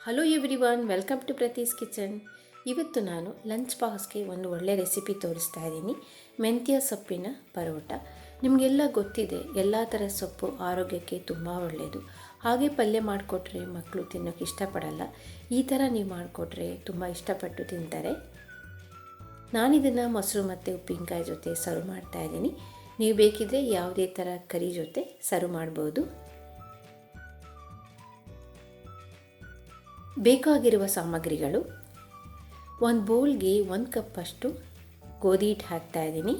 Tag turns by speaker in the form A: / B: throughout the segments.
A: Hello everyone, welcome to Prathi's kitchen. ಇವತ್ತು ನಾನು lunch ಬಾಕ್ಸ್ಗೆ ಒಂದು ಒಳ್ಳೆ ರೆಸಿಪಿ ತೋರಿಸ್ತಾ ಇದ್ದೀನಿ. ಮೆಂತ್ಯ ಸೊಪ್ಪಿನ ಪರೋಟ. ನಿಮಗೆಲ್ಲ ಗೊತ್ತಿದೆ, ಎಲ್ಲ ಥರ ಸೊಪ್ಪು ಆರೋಗ್ಯಕ್ಕೆ ತುಂಬ ಒಳ್ಳೆಯದು. ಹಾಗೆ ಪಲ್ಯ ಮಾಡಿಕೊಟ್ರೆ ಮಕ್ಕಳು ತಿನ್ನೋಕ್ಕೆ ಇಷ್ಟಪಡಲ್ಲ. ಈ ಥರ ನೀವು ಮಾಡಿಕೊಟ್ರೆ ತುಂಬ ಇಷ್ಟಪಟ್ಟು ತಿಂತಾರೆ. ನಾನಿದನ್ನು ಮೊಸರು ಮತ್ತು ಉಪ್ಪಿನಕಾಯಿ ಜೊತೆ ಸರ್ವ್ ಮಾಡ್ತಾ ಇದ್ದೀನಿ. ನೀವು ಬೇಕಿದ್ದರೆ ಯಾವುದೇ ಥರ ಕರಿ ಜೊತೆ ಸರ್ವ್ ಮಾಡ್ಬೋದು. ಬೇಕಾಗಿರುವ ಸಾಮಗ್ರಿಗಳು: ಒಂದು ಬೌಲ್ಗೆ 1 ಕಪ್ಪಷ್ಟು ಗೋಧಿ ಹಿಟ್ಟು ಹಾಕ್ತಾ ಇದ್ದೀನಿ.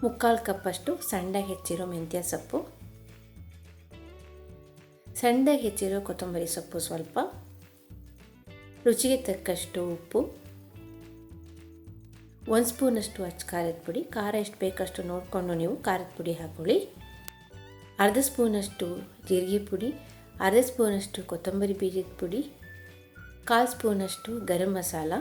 A: 3/4 ಕಪ್ಪಷ್ಟು ಸಣ್ಣದಾಗಿ ಹೆಚ್ಚಿರೋ ಮೆಂತ್ಯ ಸೊಪ್ಪು, ಸಣ್ಣದಾಗಿ ಹೆಚ್ಚಿರೋ ಕೊತ್ತಂಬರಿ ಸೊಪ್ಪು ಸ್ವಲ್ಪ, ರುಚಿಗೆ ತಕ್ಕಷ್ಟು ಉಪ್ಪು, 1 ಸ್ಪೂನಷ್ಟು ಅಚ್ಚ ಖಾರದ ಪುಡಿ. ಖಾರ ಎಷ್ಟು ಬೇಕಷ್ಟು ನೋಡಿಕೊಂಡು ನೀವು ಖಾರದ ಪುಡಿ ಹಾಕ್ಕೊಳ್ಳಿ. ಅರ್ಧ ಸ್ಪೂನಷ್ಟು ಜೀರಿಗೆ ಪುಡಿ, ಅರ್ಧ ಸ್ಪೂನಷ್ಟು ಕೊತ್ತಂಬರಿ ಬೀಜದ ಪುಡಿ, 1/4 ಸ್ಪೂನಷ್ಟು ಗರಂ ಮಸಾಲ,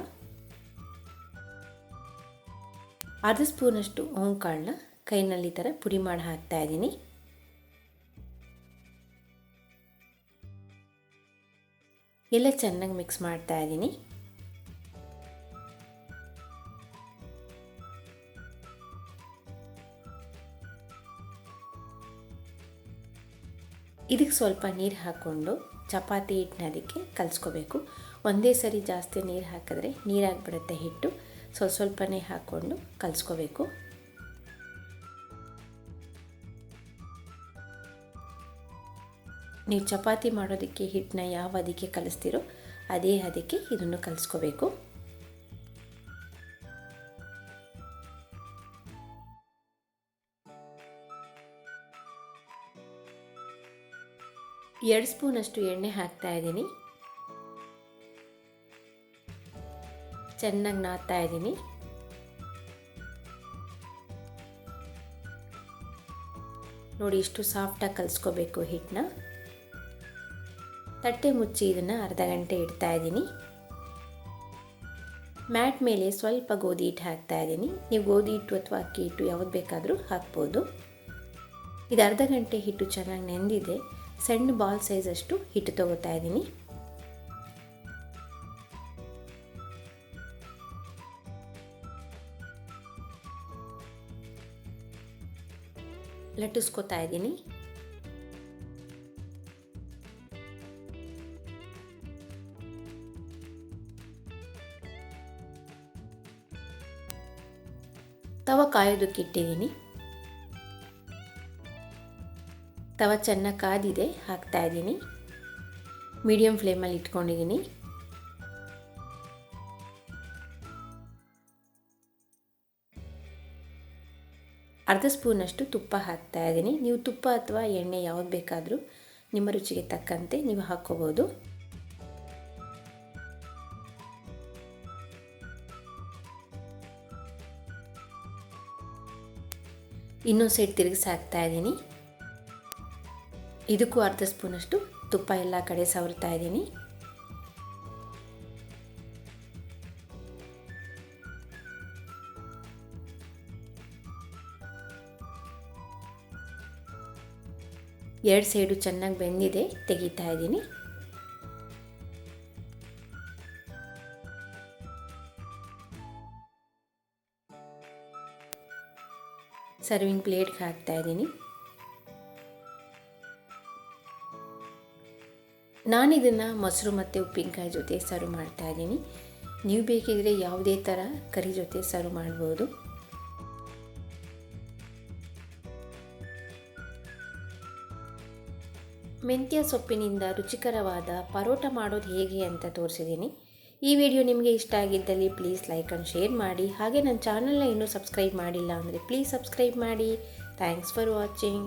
A: ಅರ್ಧ ಸ್ಪೂನಷ್ಟು ಕಾಳನ್ನ ಕೈನಲ್ಲಿ ಥರ ಪುಡಿ ಮಾಡಿ ಹಾಕ್ತಾ ಇದ್ದೀನಿ. ಎಲ್ಲ ಚೆನ್ನಾಗಿ ಮಿಕ್ಸ್ ಮಾಡ್ತಾ ಇದ್ದೀನಿ. ಇದಕ್ಕೆ ಸ್ವಲ್ಪ ನೀರು ಹಾಕ್ಕೊಂಡು ಚಪಾತಿ ಹಿಟ್ಟನ್ನ ಅದಕ್ಕೆ ಕಲಿಸ್ಕೋಬೇಕು. ಒಂದೇ ಸರಿ ಜಾಸ್ತಿ ನೀರು ಹಾಕಿದ್ರೆ ನೀರಾಗಿಬಿಡುತ್ತೆ ಹಿಟ್ಟು. ಸ್ವಲ್ಪನೇ ಹಾಕ್ಕೊಂಡು ಕಲಿಸ್ಕೋಬೇಕು. ನೀವು ಚಪಾತಿ ಮಾಡೋದಕ್ಕೆ ಹಿಟ್ಟನ್ನ ಯಾವ ಅದಕ್ಕೆ ಕಲಿಸ್ತೀರೋ ಅದೇ ಅದಕ್ಕೆ ಇದನ್ನು ಕಲಿಸ್ಕೋಬೇಕು. ಎರಡು ಸ್ಪೂನಷ್ಟು ಎಣ್ಣೆ ಹಾಕ್ತಾ ಇದ್ದೀನಿ. ಚೆನ್ನಾಗಿ ನಾದ್ತಾ ಇದ್ದೀನಿ. ನೋಡಿ, ಇಷ್ಟು ಸಾಫ್ಟಾಗಿ ಕಲಿಸ್ಕೋಬೇಕು ಹಿಟ್ಟನ್ನ. ತಟ್ಟೆ ಮುಚ್ಚಿ ಇದನ್ನು ಅರ್ಧ ಗಂಟೆ ಇಡ್ತಾ ಇದ್ದೀನಿ. ಮ್ಯಾಟ್ ಮೇಲೆ ಸ್ವಲ್ಪ ಗೋಧಿ ಹಿಟ್ಟು ಹಾಕ್ತಾ ಇದ್ದೀನಿ. ನೀವು ಗೋಧಿ ಹಿಟ್ಟು ಅಥವಾ ಅಕ್ಕಿ ಹಿಟ್ಟು ಯಾವ್ದು ಬೇಕಾದರೂ ಹಾಕ್ಬೋದು. ಇದು ಅರ್ಧ ಗಂಟೆ ಹಿಟ್ಟು ಚೆನ್ನಾಗಿ ನೆಂದಿದೆ. ಸಣ್ಣ ಬಾಲ್ ಸೈಜಷ್ಟು ಹಿಟ್ಟು ತಗೋತಾ ಇದ್ದೀನಿ. ಲಟ್ಟಿಸ್ಕೊತಾ ಇದ್ದೀನಿ. ತವ ಕಾಯೋದಕ್ಕೆ ಇಟ್ಟಿದ್ದೀನಿ. ತವ ಚೆನ್ನಾಗಿ ಕಾದಿದೆ, ಹಾಕ್ತಾ ಇದ್ದೀನಿ. ಮೀಡಿಯಮ್ ಫ್ಲೇಮಲ್ಲಿ ಇಟ್ಕೊಂಡಿದ್ದೀನಿ. ಅರ್ಧ ಸ್ಪೂನಷ್ಟು ತುಪ್ಪ ಹಾಕ್ತಾ ಇದ್ದೀನಿ. ನೀವು ತುಪ್ಪ ಅಥವಾ ಎಣ್ಣೆ ಯಾವ್ದು ಬೇಕಾದರೂ ನಿಮ್ಮ ರುಚಿಗೆ ತಕ್ಕಂತೆ ನೀವು ಹಾಕ್ಕೋಬೋದು. ಇನ್ನೊಂದು ಸೈಡ್ ತಿರುಗಿಸಿ ಹಾಕ್ತಾ ಇದ್ದೀನಿ. ಇದಕ್ಕೂ ಅರ್ಧ ಸ್ಪೂನಷ್ಟು ತುಪ್ಪ ಎಲ್ಲ ಕಡೆ ಸವರ್ತಾ ಇದ್ದೀನಿ. ಎರಡು ಸೈಡು ಚೆನ್ನಾಗಿ ಬೆಂದಿದೆ, ತೆಗಿತಾ ಇದ್ದೀನಿ. ಸರ್ವಿಂಗ್ ಪ್ಲೇಟ್ಗೆ ಹಾಕ್ತಾ ಇದ್ದೀನಿ. ನಾನಿದನ್ನು ಮೊಸರು ಮತ್ತು ಉಪ್ಪಿನಕಾಯಿ ಜೊತೆ ಸರ್ವ್ ಮಾಡ್ತಾ ಇದ್ದೀನಿ. ನೀವು ಬೇಕಿದ್ರೆ ಯಾವುದೇ ಥರ ಕರಿ ಜೊತೆ ಸರ್ವ್ ಮಾಡ್ಬೋದು. ಮೆಂತ್ಯ ಸೊಪ್ಪಿನಿಂದ ರುಚಿಕರವಾದ ಪರೋಟ ಮಾಡೋದು ಹೇಗೆ ಅಂತ ತೋರಿಸಿದ್ದೀನಿ. ಈ ವಿಡಿಯೋ ನಿಮಗೆ ಇಷ್ಟ ಆಗಿದ್ದಲ್ಲಿ ಪ್ಲೀಸ್ ಲೈಕ್ ಆ್ಯಂಡ್ ಶೇರ್ ಮಾಡಿ. ಹಾಗೆ ನನ್ನ ಚಾನಲ್ನ ಇನ್ನೂ ಸಬ್ಸ್ಕ್ರೈಬ್ ಮಾಡಿಲ್ಲ ಅಂದರೆ ಪ್ಲೀಸ್ ಸಬ್ಸ್ಕ್ರೈಬ್ ಮಾಡಿ. Thanks for watching.